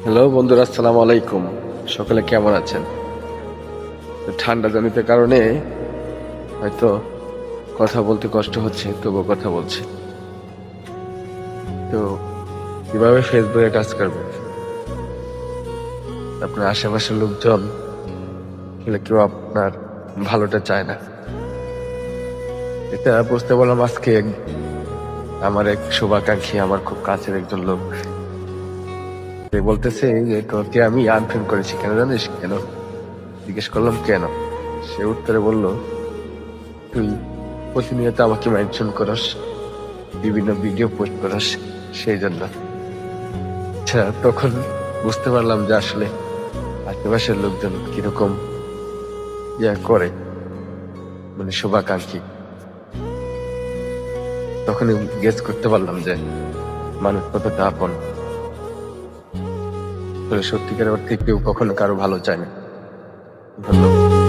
Hello বন্ধুরা, আসসালামু আলাইকুম। সকলে কেমন আছেন? ঠান্ডা জনিত কারণে হয়তো কথা বলতে কষ্ট হচ্ছে, তবুও কথা বলছি। তো কিভাবে ফেসবুকে কাজ করবেন? আপনার আশেপাশের লোকজন আসলে কেউ আপনার ভালোটা চায় না। এটা বুঝতে পারলাম আজকে আমার এক শুভাকাঙ্ক্ষী, আমার খুব কাছের একজন লোক। সে বলতেছে যে তোকে আমি আনফ্রেন্ড করেছি, কেন জানিস? কেন? জিজ্ঞেস করলাম কেন? সে উত্তরে বলল, তুই প্রতিনিয়ত আমাকে মেনশন করস, বিভিন্ন ভিডিও পোস্ট করস, সেই জন্য। আচ্ছা, তখন বুঝতে পারলাম যে আসলে আশেপাশের লোকজন কিরকম করে, মানে শুভাকাঙ্ক্ষী। তখনই গেস করতে পারলাম যে মানুষ কতটা আপন। সত্যিকারের অর্থে কেউ কখনো কারো ভালো চায় না। ধন্যবাদ।